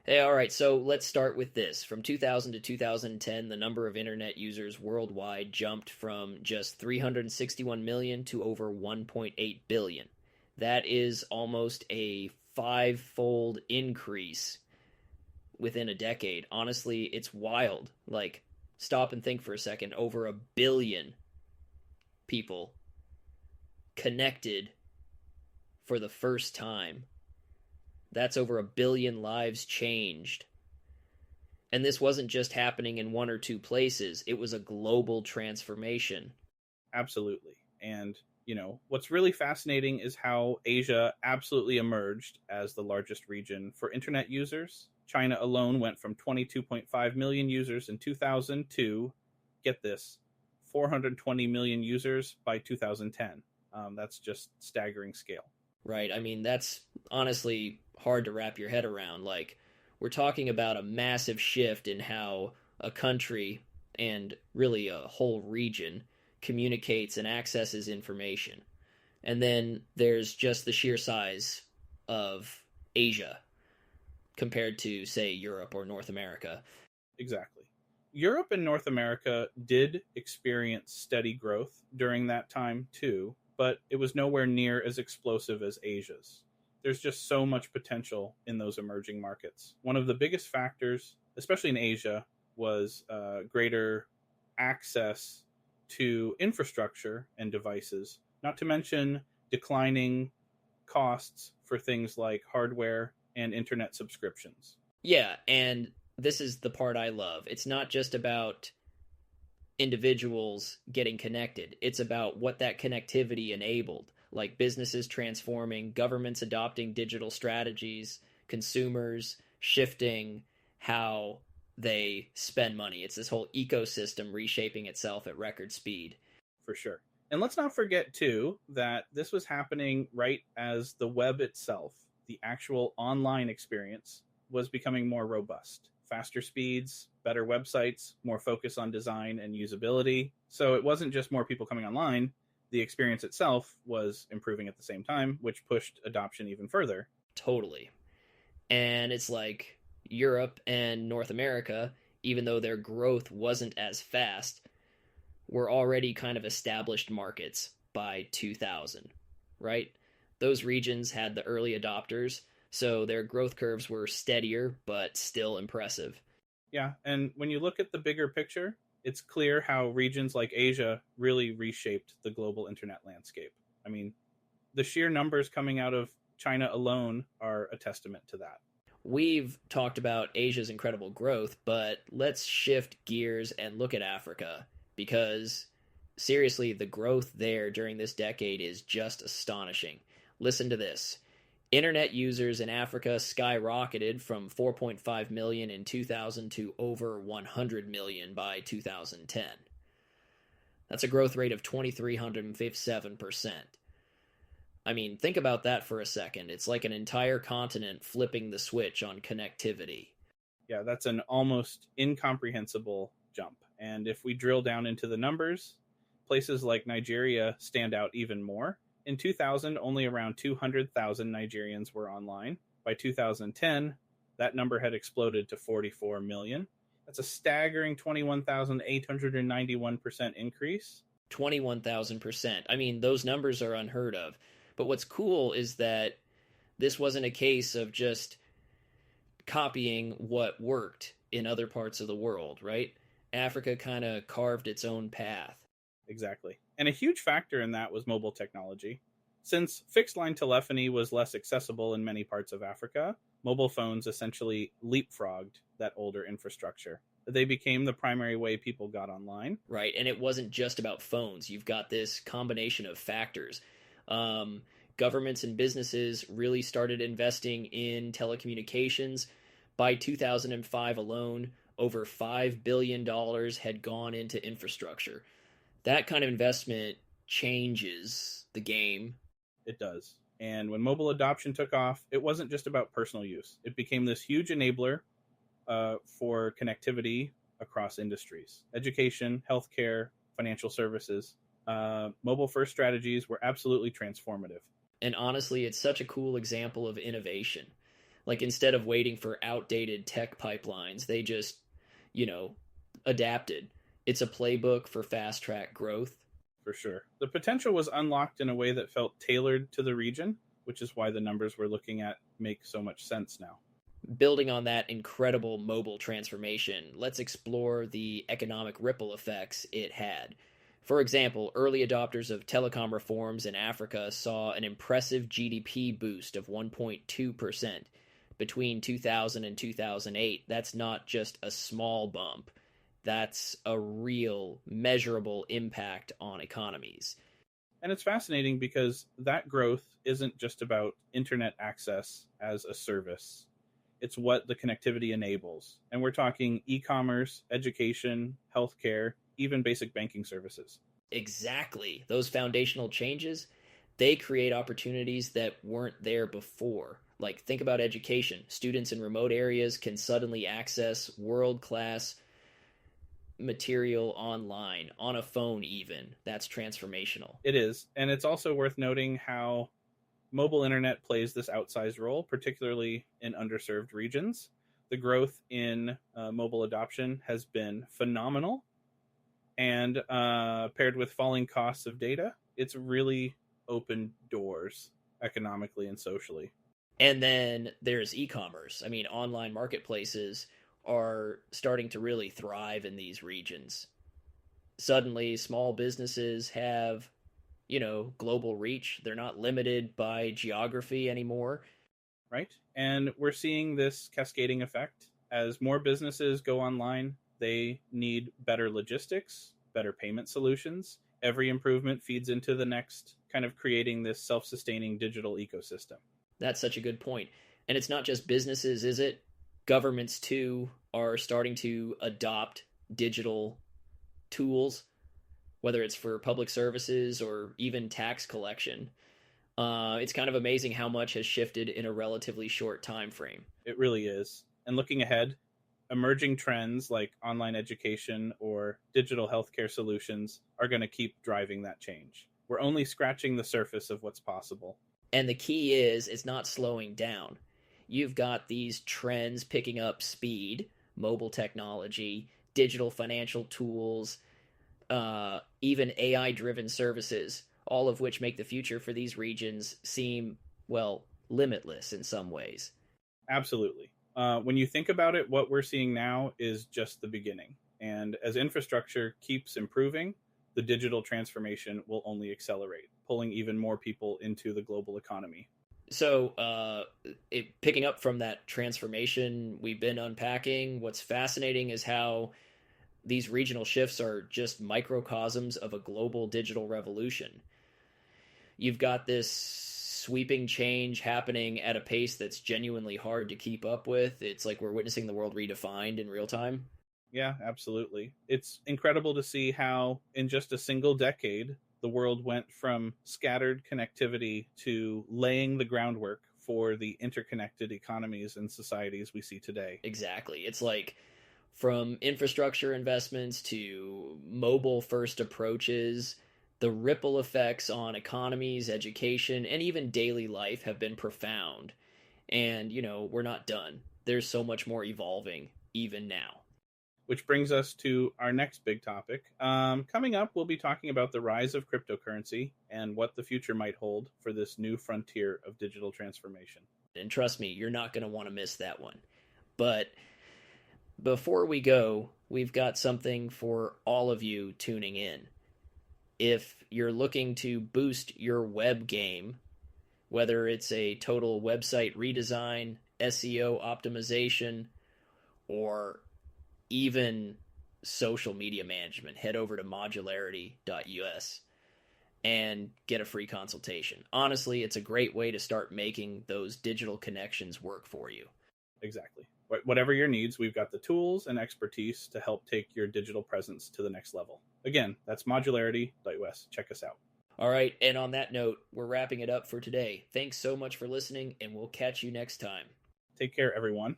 Hey, all right, so let's start with this. From 2000 to 2010, the number of internet users worldwide jumped from just 361 million to over 1.8 billion. That is almost a five-fold increase within a decade. Honestly, it's wild. Like, stop and think for a second. Over a billion people connected for the first time. That's over a billion lives changed. And this wasn't just happening in one or two places, it was a global transformation. Absolutely. And, what's really fascinating is how Asia absolutely emerged as the largest region for internet users. China alone went from 22.5 million users in 2000 to, get this, 420 million users by 2010. That's just staggering scale. Right? I mean, that's honestly hard to wrap your head around. Like, we're talking about a massive shift in how a country and really a whole region communicates and accesses information. And then there's just the sheer size of Asia compared to, say, Europe or North America. Exactly. Europe and North America did experience steady growth during that time too, but it was nowhere near as explosive as Asia's. There's just so much potential in those emerging markets. One of the biggest factors, especially in Asia, was greater access to infrastructure and devices, not to mention declining costs for things like hardware and internet subscriptions. Yeah, and this is the part I love. It's not just about individuals getting connected, it's about what that connectivity enabled, like businesses transforming, governments adopting digital strategies, consumers shifting how they spend money. It's this whole ecosystem reshaping itself at record speed. For sure. And let's not forget, too, that this was happening right as the web itself, the actual online experience, was becoming more robust. Faster speeds, better websites, more focus on design and usability. So it wasn't just more people coming online. The experience itself was improving at the same time, which pushed adoption even further. Totally. And it's like Europe and North America, even though their growth wasn't as fast, were already kind of established markets by 2000, right? Those regions had the early adopters, so their growth curves were steadier but still impressive. Yeah, and when you look at the bigger picture, it's clear how regions like Asia really reshaped the global internet landscape. I mean, the sheer numbers coming out of China alone are a testament to that. We've talked about Asia's incredible growth, but let's shift gears and look at Africa because seriously, the growth there during this decade is just astonishing. Listen to this. Internet users in Africa skyrocketed from 4.5 million in 2000 to over 100 million by 2010. That's a growth rate of 2,357%. I mean, think about that for a second. It's like an entire continent flipping the switch on connectivity. Yeah, that's an almost incomprehensible jump. And if we drill down into the numbers, places like Nigeria stand out even more. In 2000, only around 200,000 Nigerians were online. By 2010, that number had exploded to 44 million. That's a staggering 21,891% increase. 21,000%. I mean, those numbers are unheard of. But what's cool is that this wasn't a case of just copying what worked in other parts of the world, right? Africa kind of carved its own path. Exactly. And a huge factor in that was mobile technology. Since fixed line telephony was less accessible in many parts of Africa, mobile phones essentially leapfrogged that older infrastructure. They became the primary way people got online. Right. And it wasn't just about phones. You've got this combination of factors. Governments and businesses really started investing in telecommunications. By 2005 alone, over $5 billion had gone into infrastructure. That kind of investment changes the game. It does. And when mobile adoption took off, it wasn't just about personal use. It became this huge enabler for connectivity across industries, education, healthcare, financial services. Mobile first strategies were absolutely transformative. And honestly, it's such a cool example of innovation. Like instead of waiting for outdated tech pipelines, they just, you know, adapted. It's a playbook for fast track growth. For sure. The potential was unlocked in a way that felt tailored to the region, which is why the numbers we're looking at make so much sense now. Building on that incredible mobile transformation, let's explore the economic ripple effects it had. For example, early adopters of telecom reforms in Africa saw an impressive GDP boost of 1.2% between 2000 and 2008. That's not just a small bump, that's a real, measurable impact on economies. And it's fascinating because that growth isn't just about internet access as a service. It's what the connectivity enables. And we're talking e-commerce, education, healthcare, even basic banking services. Exactly. Those foundational changes, they create opportunities that weren't there before. Like, think about education. Students in remote areas can suddenly access world class material online, on a phone, even. That's transformational. It is. And it's also worth noting how mobile internet plays this outsized role, particularly in underserved regions. The growth in mobile adoption has been phenomenal. And paired with falling costs of data, it's really opened doors economically and socially. And then there's e commerce. I mean, online marketplaces are starting to really thrive in these regions. Suddenly, small businesses have, global reach. They're not limited by geography anymore. Right? And we're seeing this cascading effect. As more businesses go online, they need better logistics, better payment solutions. Every improvement feeds into the next, kind of creating this self-sustaining digital ecosystem. That's such a good point. And it's not just businesses, is it? Governments, too, are starting to adopt digital tools, whether it's for public services or even tax collection. It's kind of amazing how much has shifted in a relatively short time frame. It really is. And looking ahead, emerging trends like online education or digital healthcare solutions are going to keep driving that change. We're only scratching the surface of what's possible. And the key is it's not slowing down. You've got these trends picking up speed, mobile technology, digital financial tools, even AI driven services, all of which make the future for these regions seem, well, limitless in some ways. Absolutely. When you think about it, what we're seeing now is just the beginning. And as infrastructure keeps improving, the digital transformation will only accelerate, pulling even more people into the global economy. So, picking up from that transformation we've been unpacking, what's fascinating is how these regional shifts are just microcosms of a global digital revolution. You've got this sweeping change happening at a pace that's genuinely hard to keep up with. It's like we're witnessing the world redefined in real time. Yeah, absolutely. It's incredible to see how, in just a single decade, the world went from scattered connectivity to laying the groundwork for the interconnected economies and societies we see today. Exactly. It's like from infrastructure investments to mobile first approaches, the ripple effects on economies, education, and even daily life have been profound. And, we're not done. There's so much more evolving even now. Which brings us to our next big topic. Coming up, we'll be talking about the rise of cryptocurrency and what the future might hold for this new frontier of digital transformation. And trust me, you're not going to want to miss that one. But before we go, we've got something for all of you tuning in. If you're looking to boost your web game, whether it's a total website redesign, SEO optimization, or even social media management, head over to modularity.us and get a free consultation. Honestly, it's a great way to start making those digital connections work for you. Exactly. Whatever your needs, we've got the tools and expertise to help take your digital presence to the next level. Again, that's modularity.us. Check us out. All right, and on that note, we're wrapping it up for today. Thanks so much for listening, and we'll catch you next time. Take care, everyone.